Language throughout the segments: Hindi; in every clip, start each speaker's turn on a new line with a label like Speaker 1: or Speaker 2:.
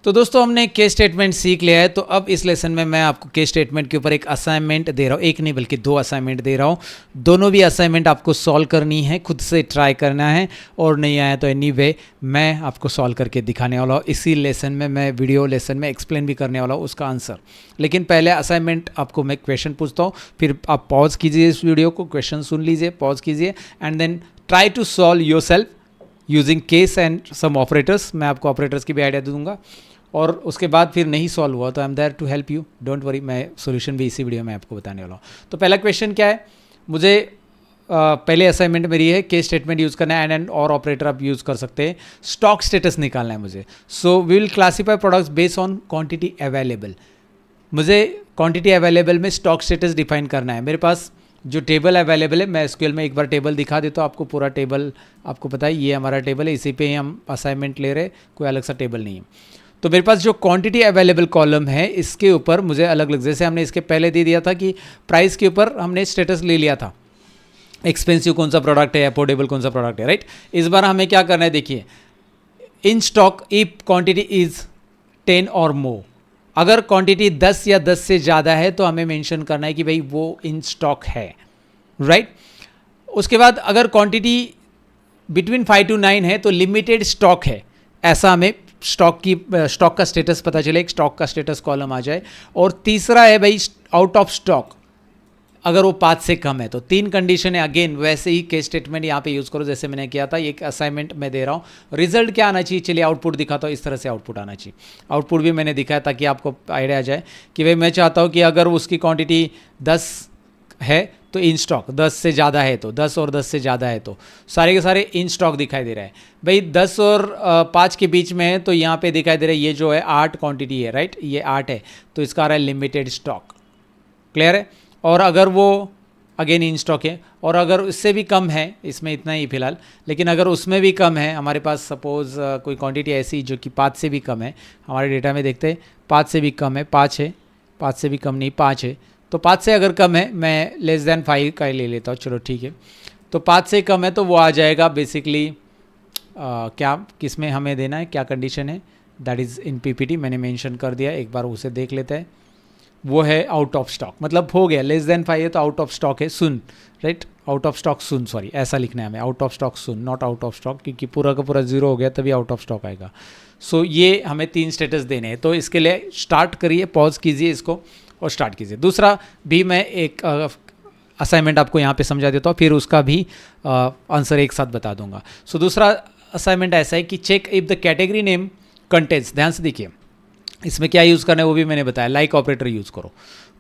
Speaker 1: तो दोस्तों हमने केस स्टेटमेंट सीख लिया है। तो अब इस लेसन में मैं आपको केस स्टेटमेंट के ऊपर एक असाइनमेंट दे रहा हूँ, एक नहीं बल्कि 2 असाइनमेंट दे रहा हूँ। दोनों भी असाइनमेंट आपको सॉल्व करनी है, खुद से ट्राई करना है, और नहीं आया तो एनीवे मैं आपको सॉल्व करके दिखाने वाला हूँ। इसी लेसन में मैं वीडियो लेसन में एक्सप्लेन भी करने वाला हूँ उसका आंसर। लेकिन पहले असाइनमेंट आपको मैं क्वेश्चन पूछता हूँ, फिर आप पॉज कीजिए इस वीडियो को, क्वेश्चन सुन लीजिए, पॉज कीजिए and then try to solve yourself using case and some operators. मैं आपको ऑपरेटर्स की भी आइडिया दूंगा, और उसके बाद फिर नहीं सॉल्व हुआ तो I am there to help you, don't worry. मैं सॉल्यूशन भी इसी वीडियो में आपको बताने वाला हूँ। तो पहला क्वेश्चन क्या है, मुझे पहले असाइनमेंट मेरी है केस स्टेटमेंट यूज़ करना है एंड और ऑपरेटर आप यूज़ कर सकते हैं। स्टॉक स्टेटस निकालना है मुझे। So we will classify products based on quantity available. मुझे क्वांटिटी अवेलेबल में स्टॉक स्टेटस डिफाइन करना है। मेरे पास जो टेबल अवेलेबल है, मैं एसक्यूएल में एक बार टेबल दिखा देता हूँ आपको। पूरा टेबल आपको पता है, ये हमारा टेबल है, इसी पे ही हम असाइनमेंट ले रहे हैं, कोई अलग सा टेबल नहीं है। तो मेरे पास जो क्वांटिटी अवेलेबल कॉलम है, इसके ऊपर मुझे अलग अलग, जैसे हमने इसके पहले दे दिया था कि प्राइस के ऊपर हमने स्टेटस ले लिया था, एक्सपेंसिव कौन सा प्रोडक्ट है, अफोर्डेबल कौन सा प्रोडक्ट है, राइट। इस बार हमें क्या करना है, देखिए, in stock if quantity is 10 और मोर। अगर क्वांटिटी 10 या 10 से ज़्यादा है तो हमें मेंशन करना है कि भाई वो इन स्टॉक है, राइट। उसके बाद अगर क्वांटिटी बिटवीन 5 to 9 है तो लिमिटेड स्टॉक है, ऐसा हमें स्टॉक का स्टेटस पता चले, एक स्टॉक का स्टेटस कॉलम आ जाए। और तीसरा है भाई आउट ऑफ स्टॉक, अगर वो 5 से कम है तो। 3 कंडीशन है। अगेन वैसे ही केस स्टेटमेंट यहाँ पे यूज़ करो जैसे मैंने किया था। एक असाइनमेंट मैं दे रहा हूँ। रिजल्ट क्या आना चाहिए, चलिए आउटपुट दिखाता हूँ। इस तरह से आउटपुट आना चाहिए। आउटपुट भी मैंने दिखाया ताकि आपको आइडिया आ जाए कि भाई मैं चाहता हूँ कि अगर उसकी क्वांटिटी 10 है तो इन स्टॉक, 10 से ज़्यादा है तो 10 और 10 से ज़्यादा है तो सारे के सारे इन स्टॉक दिखाई दे रहा है। भाई 10 और 5 के बीच में है तो यहाँ पे दिखाई दे रहा है, ये जो है 8 क्वांटिटी है, राइट, ये 8 है तो इसका आ रहा है लिमिटेड स्टॉक। क्लियर है। और अगर वो अगेन इन स्टॉक है, और अगर उससे भी कम है, इसमें इतना ही फिलहाल, लेकिन अगर उसमें भी कम है, हमारे पास सपोज़ कोई क्वांटिटी ऐसी जो कि 5 से भी कम है, हमारे डेटा में देखते हैं 5 से भी कम है, 5 है, 5 से भी कम नहीं, 5 है, तो 5 से अगर कम है, मैं लेस देन 5 का ही ले लेता हूँ, चलो ठीक है। तो 5 से कम है तो वो आ जाएगा बेसिकली क्या, किस में हमें देना है, क्या कंडीशन है, दैट इज़ इन पीपीटी मैंने मेंशन कर दिया, एक बार उसे देख लेते हैं। वो है आउट ऑफ स्टॉक, मतलब हो गया, लेस देन 5 है तो आउट ऑफ स्टॉक है, soon, right, out of stock soon, sorry ऐसा लिखना है हमें, out of stock soon, not out of stock, क्योंकि पूरा का पूरा 0 हो गया तभी आउट ऑफ स्टॉक आएगा। सो ये हमें 3 स्टेटस देने हैं। तो इसके लिए स्टार्ट करिए, पॉज कीजिए इसको और स्टार्ट कीजिए। दूसरा भी मैं एक असाइनमेंट आपको यहाँ पे समझा देता हूँ, फिर उसका भी आंसर एक साथ बता दूंगा। सो दूसरा असाइनमेंट ऐसा है कि check if the category name contents, ध्यान से देखिए, इसमें क्या यूज़ करना है वो भी मैंने बताया, लाइक ऑपरेटर यूज़ करो,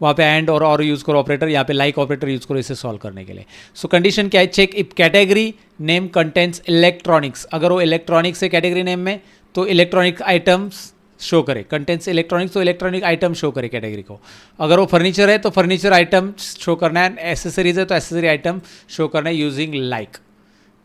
Speaker 1: वहाँ पे एंड और यूज़ करो ऑपरेटर, यहाँ पे लाइक ऑपरेटर यूज़ करो इसे सॉल्व करने के लिए। सो कंडीशन क्या है, check if category name contents electronics, अगर वो इलेक्ट्रॉनिक्स है कैटेगरी नेम में तो इलेक्ट्रॉनिक आइटम्स शो करे, कंटेंट्स इलेक्ट्रॉनिक्स तो इलेक्ट्रॉनिक आइटम शो करे कैटेगरी को। अगर वो फर्नीचर है तो फर्नीचर आइटम शो करना है, एसेसरीज है तो एसेसरी आइटम शो करना है यूजिंग लाइक।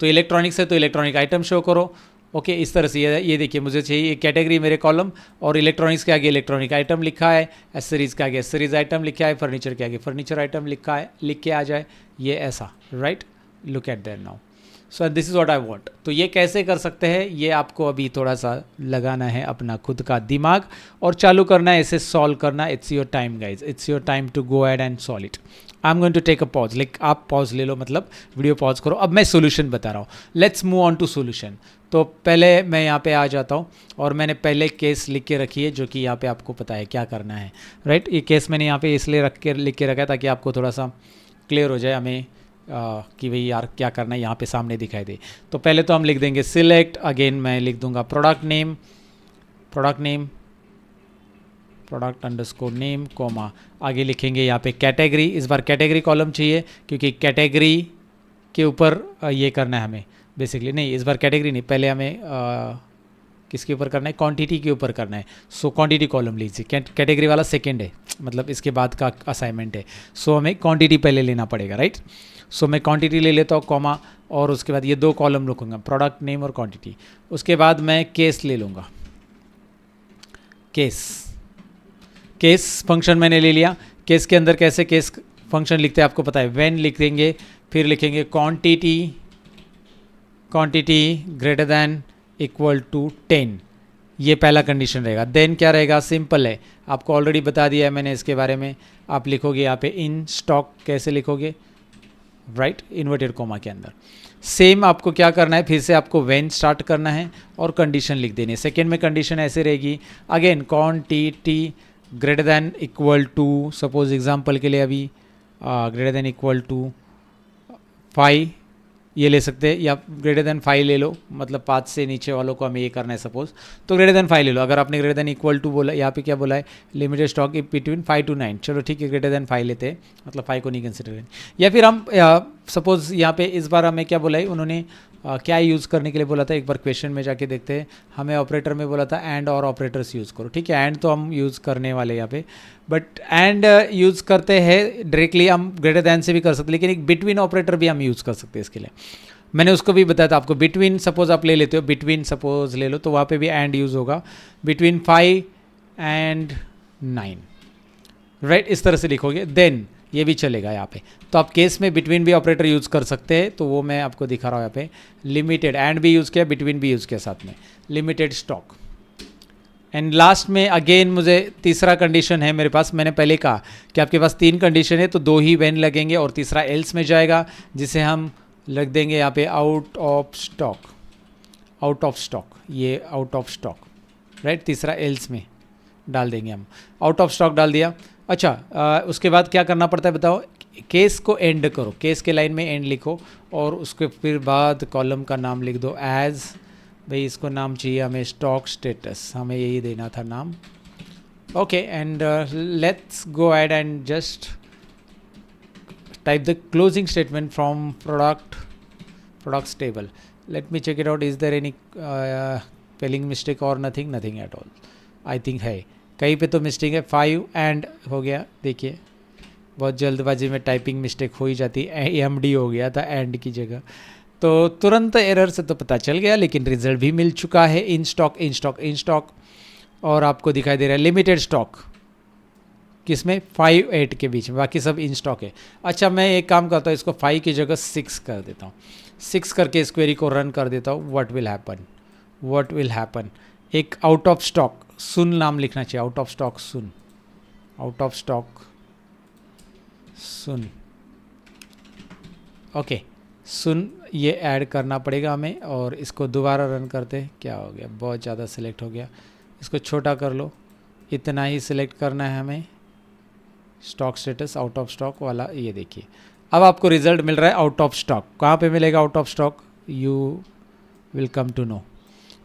Speaker 1: तो इलेक्ट्रॉनिक्स है तो इलेक्ट्रॉनिक आइटम शो करो। ओके, इस तरह से ये देखिए, मुझे चाहिए कैटेगरी मेरे कॉलम, और इलेक्ट्रॉनिक्स के आगे इलेक्ट्रॉनिक आइटम लिखा है, एसेसरीज के आगे एसेसरीज आइटम लिखा है, फर्नीचर के आगे फर्नीचर आइटम लिखा है, लिख के आ जाए ये ऐसा, right. Look at that now, so this is what I want. तो ये कैसे कर सकते हैं, ये आपको अभी थोड़ा सा लगाना है अपना खुद का दिमाग और चालू करना है, इसे सॉल्व करना। It's your time guys, it's your time to go ahead and solve it. I am going to take a pause, like आप पॉज ले लो, मतलब वीडियो पॉज करो। अब मैं सोल्यूशन बता रहा हूँ, let's move on to solution. तो पहले मैं यहाँ पे आ जाता हूँ और मैंने पहले केस लिख के रखी है जो कि यहाँ पे आपको पता है क्या करना है, राइट। ये केस मैंने यहाँ पे इसलिए लिख के रखा है ताकि आपको थोड़ा सा क्लियर हो जाए हमें कि भाई यार क्या करना है, यहाँ पे सामने दिखाई दे। तो पहले तो हम लिख देंगे सिलेक्ट, अगेन मैं लिख दूंगा product name product underscore name comma, आगे लिखेंगे यहाँ पे कैटेगरी। इस बार कैटेगरी कॉलम चाहिए क्योंकि कैटेगरी के ऊपर ये करना है हमें बेसिकली, नहीं इस बार कैटेगरी नहीं, पहले हमें किसके ऊपर करना है, क्वांटिटी के ऊपर करना है। सो क्वांटिटी कॉलम लीजिए, कैटेगरी वाला सेकेंड है, मतलब इसके बाद का असाइनमेंट है। सो हमें क्वांटिटी पहले लेना पड़ेगा, राइट। सो मैं क्वांटिटी ले लेता हूँ कॉमा, और उसके बाद ये 2 कॉलम लिखूंगा, प्रोडक्ट नेम और क्वांटिटी। उसके बाद मैं केस ले लूँगा, केस फंक्शन मैंने ले लिया। केस के अंदर कैसे केस फंक्शन लिखते हैं आपको पता है, व्हेन लिख देंगे, फिर लिखेंगे quantity greater than equal to 10, ये पहला कंडीशन रहेगा। देन क्या रहेगा, सिंपल है, आपको ऑलरेडी बता दिया है मैंने इसके बारे में। आप लिखोगे यहाँ पे इन स्टॉक, कैसे लिखोगे, राइट, इन्वर्टेड कोमा के अंदर। सेम आपको क्या करना है, फिर से आपको व्हेन स्टार्ट करना है और कंडीशन लिख देनी है। सेकेंड में कंडीशन ऐसे रहेगी, again quantity greater than equal to, suppose example के लिए अभी ग्रेटर देन इक्वल टू 5 ये ले सकते हैं, या ग्रेटर देन 5 ले लो, मतलब 5 से नीचे वालों को हमें ये करना है सपोज, तो ग्रेटर देन 5 ले लो। अगर आपने ग्रेटर देन इक्वल टू बोला, यहाँ पे क्या बोला है, लिमिटेड स्टॉक बिटवीन 5 to 9, चलो ठीक है, ग्रेटर देन 5 लेते हैं, मतलब 5 को नहीं कंसिडर करें। या फिर हम सपोज यहाँ पे इस बार हमें क्या बोला है उन्होंने, क्या यूज़ करने के लिए बोला था, एक बार क्वेश्चन में जाके देखते हैं। हमें ऑपरेटर में बोला था एंड और ऑपरेटर्स यूज़ करो, ठीक है, एंड तो हम यूज़ करने वाले यहाँ पे, बट एंड यूज़ करते हैं डायरेक्टली, हम ग्रेटर दैन से भी कर सकते हैं, लेकिन एक बिटवीन ऑपरेटर भी हम यूज़ कर सकते हैं इसके लिए। मैंने उसको भी बताया था आपको, बिटवीन सपोज आप ले लेते हो, बिटवीन सपोज ले लो, तो वहाँ पे भी एंड यूज़ होगा, बिटवीन 5 and 9, राइट, इस तरह से लिखोगे, देन ये भी चलेगा यहाँ पे। तो आप केस में बिटवीन भी ऑपरेटर यूज़ कर सकते हैं, तो वो मैं आपको दिखा रहा हूँ यहाँ पे। लिमिटेड, एंड भी यूज़ किया, बिटवीन भी यूज़ किया साथ में, लिमिटेड स्टॉक। एंड लास्ट में अगेन मुझे तीसरा कंडीशन है मेरे पास, मैंने पहले कहा कि आपके पास 3 कंडीशन है, तो 2 ही व्हेन लगेंगे और तीसरा एल्स में जाएगा, जिसे हम लग देंगे यहाँ पे out of stock, out of stock, ये आउट ऑफ स्टॉक, राइट, तीसरा एल्स में डाल देंगे हम, आउट ऑफ स्टॉक डाल दिया। अच्छा, उसके बाद क्या करना पड़ता है बताओ, केस को एंड करो, केस के लाइन में एंड लिखो, और उसके फिर बाद कॉलम का नाम लिख दो एज, भाई इसको नाम चाहिए हमें स्टॉक स्टेटस, हमें यही देना था नाम, okay. And let's go ahead and just type the closing statement from products table. Let me check it out, is there any spelling mistake or nothing at all, I think है, कहीं पे तो मिस्टेक है। 5 एंड हो गया, देखिए बहुत जल्दबाजी में टाइपिंग मिस्टेक हो ही जाती है, AMD हो गया था एंड की जगह, तो तुरंत एरर से तो पता चल गया, लेकिन रिजल्ट भी मिल चुका है। In stock, in stock, in stock, और आपको दिखाई दे रहा है लिमिटेड स्टॉक किसमें, 5-8 के बीच में, बाकी सब इन स्टॉक है। अच्छा, मैं एक काम करता हूँ, इसको 5 की जगह 6 कर देता हूँ, 6 करके इस क्वेरी को रन कर देता हूँ। व्हाट विल हैपन, एक आउट ऑफ स्टॉक सुन नाम लिखना चाहिए, out of stock soon, out of stock soon, okay, सुन ये ऐड करना पड़ेगा हमें, और इसको दोबारा रन करते, क्या हो गया, बहुत ज़्यादा सिलेक्ट हो गया, इसको छोटा कर लो, इतना ही सिलेक्ट करना है हमें, stock status out of stock वाला, ये देखिए अब आपको रिजल्ट मिल रहा है आउट ऑफ स्टॉक। कहाँ पे मिलेगा out of stock, you will come to know.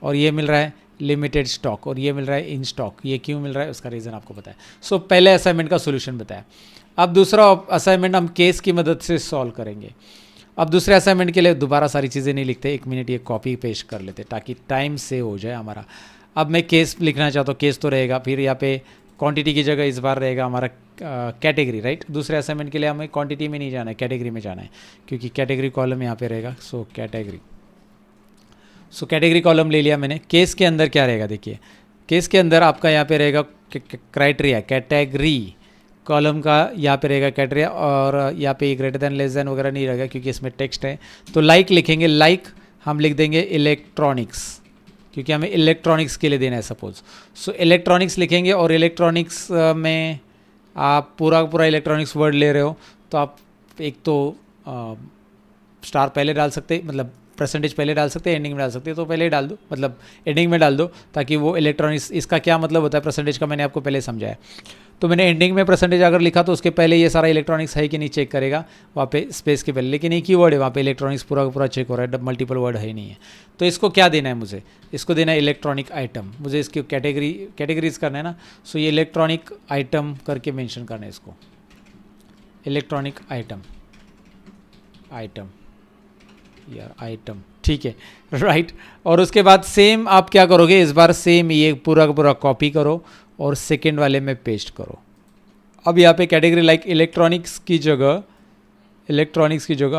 Speaker 1: और ये मिल रहा है लिमिटेड स्टॉक, और ये मिल रहा है इन स्टॉक। ये क्यों मिल रहा है उसका रीज़न आपको बताया। सो पहले असाइनमेंट का सोल्यूशन बताया। अब दूसरा असाइनमेंट हम केस की मदद से सॉल्व करेंगे। अब दूसरे असाइनमेंट के लिए दोबारा सारी चीज़ें नहीं लिखते, 1 मिनट ये कॉपी पेस्ट कर लेते ताकि टाइम सेव हो जाए हमारा। अब मैं केस लिखना चाहता हूँ, केस तो रहेगा, फिर यहाँ पे क्वांटिटी की जगह इस बार रहेगा हमारा कैटेगरी, राइट। दूसरे असाइनमेंट के लिए हमें क्वांटिटी में नहीं जाना है, कैटेगरी में जाना है, क्योंकि कैटेगरी कॉलम यहाँ पे रहेगा। सो कैटेगरी कॉलम ले लिया मैंने। केस के अंदर क्या रहेगा, देखिए केस के अंदर आपका यहाँ पे रहेगा क्राइटेरिया, कैटेगरी कॉलम का यहाँ पे रहेगा क्राइटेरिया, और यहाँ पे ग्रेटर देन लेस देन वगैरह नहीं रहेगा क्योंकि इसमें टेक्स्ट है। तो लाइक लिखेंगे, लाइक हम लिख देंगे इलेक्ट्रॉनिक्स, क्योंकि हमें इलेक्ट्रॉनिक्स के लिए देना है सपोज। सो इलेक्ट्रॉनिक्स लिखेंगे, और इलेक्ट्रॉनिक्स में आप पूरा इलेक्ट्रॉनिक्स वर्ड ले रहे हो तो आप एक तो स्टार पहले डाल सकते, मतलब परसेंटेज पहले डाल सकते हैं, एंडिंग में डाल सकते हैं, तो पहले ही डाल दो, मतलब एंडिंग में डाल दो ताकि वो इलेक्ट्रॉनिक्स, इसका क्या मतलब होता है परसेंटेज का, मैंने आपको पहले समझाया। तो मैंने एंडिंग में परसेंटेज अगर लिखा तो उसके पहले ये सारा इलेक्ट्रॉनिक्स है कि नहीं चेक करेगा वहाँ पे स्पेस के पहले, लेकिन एक ही वर्ड है वहाँ पे इलेक्ट्रॉनिक्स पूरा चेक हो रहा है, मल्टीपल वर्ड है ही नहीं है। तो इसको क्या देना है मुझे, इसको देना है इलेक्ट्रॉनिक आइटम, मुझे इसकी कैटेगरीज करना है ना। सो ये इलेक्ट्रॉनिक आइटम करके मेंशन करना है इसको, इलेक्ट्रॉनिक आइटम यार आइटम, ठीक है राइट। और उसके बाद सेम आप क्या करोगे, इस बार सेम ये पूरा कॉपी करो और सेकेंड वाले में पेस्ट करो। अब यहाँ पे कैटेगरी लाइक इलेक्ट्रॉनिक्स की जगह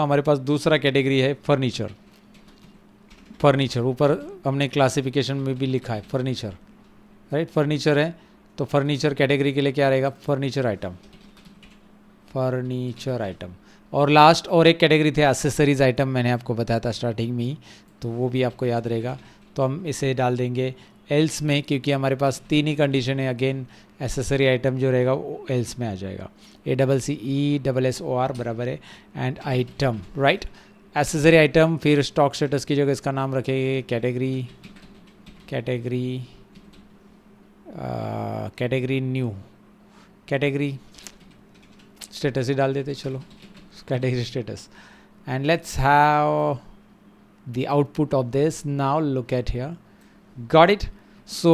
Speaker 1: हमारे पास दूसरा कैटेगरी है फर्नीचर। ऊपर हमने क्लासिफिकेशन में भी लिखा है फर्नीचर, राइट। फर्नीचर है तो फर्नीचर कैटेगरी के लिए क्या रहेगा, फर्नीचर आइटम। और लास्ट और एक कैटेगरी थे एक्सेसरीज आइटम, मैंने आपको बताया था स्टार्टिंग में ही, तो वो भी आपको याद रहेगा। तो हम इसे डाल देंगे एल्स में, क्योंकि हमारे पास 3 ही कंडीशन है, अगेन एसेसरी आइटम जो रहेगा वो एल्स में आ जाएगा। ACCESSOR बराबर है and item, right. Accessory item, फिर स्टॉक स्टेटस की जगह इसका नाम रखेंगे कैटेगरी न्यू, कैटेगरी स्टेटस ही डाल देते, चलो category status. And let's have the output of this. Now look at here, got it? So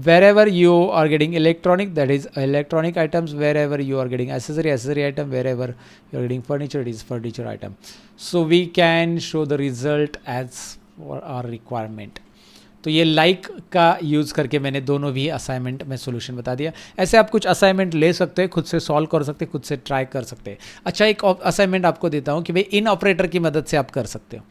Speaker 1: wherever you are getting electronic, that is electronic items. Wherever you are getting accessory item. Wherever you are getting furniture, it is furniture item. So we can show the result as for our requirement. तो ये लाइक का यूज़ करके मैंने दोनों भी असाइनमेंट में सोल्यूशन बता दिया। ऐसे आप कुछ असाइनमेंट ले सकते हैं, खुद से सॉल्व कर सकते हैं, खुद से ट्राई कर सकते हैं। अच्छा, एक असाइनमेंट आपको देता हूँ कि भाई इन ऑपरेटर की मदद से आप कर सकते हो।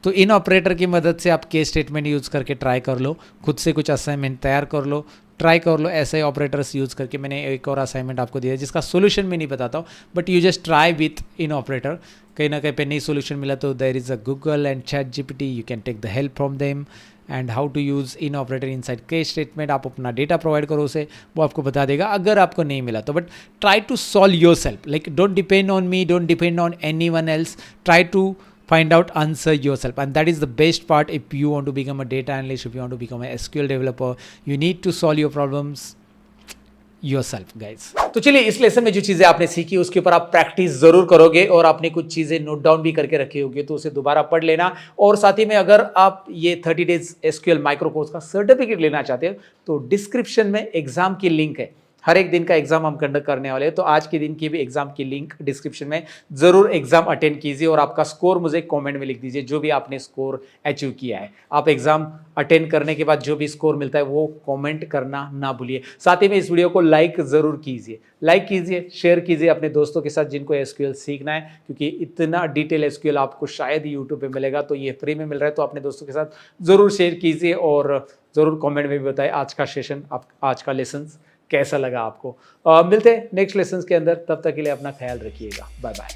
Speaker 1: तो इन ऑपरेटर की मदद से आप केस स्टेटमेंट यूज़ करके ट्राई कर लो, खुद से कुछ असाइनमेंट तैयार कर लो, ट्राई कर लो। ऐसे ऑपरेटर्स यूज़ करके मैंने एक और असाइनमेंट आपको दिया है जिसका सोल्यूशन मैं नहीं बताता हूँ, but you just try with in operator. कहीं ना कहीं पे नहीं सोल्यूशन मिला तो there is a Google and ChatGPT, you can take the help from them. And how to use in operator inside case statement, आप अपना डेटा प्रोवाइड करो उसे, वो आपको बता देगा अगर आपको नहीं मिला तो। But try to solve yourself, like don't depend on me, don't depend on anyone else, try to find out answer yourself, and that is the best part. If you want to become a data analyst, if you want to become a SQL developer, you need to solve your problems yourself, guys. तो चलिए, इस लेसन में जो चीजें आपने सीखी उसके ऊपर आप प्रैक्टिस जरूर करोगे, और आपने कुछ चीजें नोट डाउन भी करके रखी होगी तो उसे दोबारा पढ़ लेना। और साथ ही में अगर आप ये 30 डेज SQL माइक्रो कोर्स का सर्टिफिकेट लेना चाहते हो तो डिस्क्रिप्शन में एग्जाम की लिंक है। हर एक दिन का एग्जाम हम कंडक्ट करने वाले हैं, तो आज के दिन की भी एग्जाम की लिंक डिस्क्रिप्शन में, जरूर एग्जाम अटेंड कीजिए और आपका स्कोर मुझे कमेंट में लिख दीजिए, जो भी आपने स्कोर अचीव किया है। आप एग्जाम अटेंड करने के बाद जो भी स्कोर मिलता है वो कमेंट करना ना भूलिए। साथ ही में इस वीडियो को लाइक जरूर कीजिए, लाइक कीजिए, शेयर कीजिए अपने दोस्तों के साथ जिनको SQL सीखना है, क्योंकि इतना डिटेल SQL आपको शायद YouTube पे मिलेगा, तो ये फ्री में मिल रहा है। तो अपने दोस्तों के साथ जरूर शेयर कीजिए और जरूर कमेंट में भी बताएं आज का सेशन, आज का लेसन कैसा लगा आपको। मिलते हैं नेक्स्ट लेसन के अंदर, तब तक के लिए अपना ख्याल रखिएगा, बाय बाय।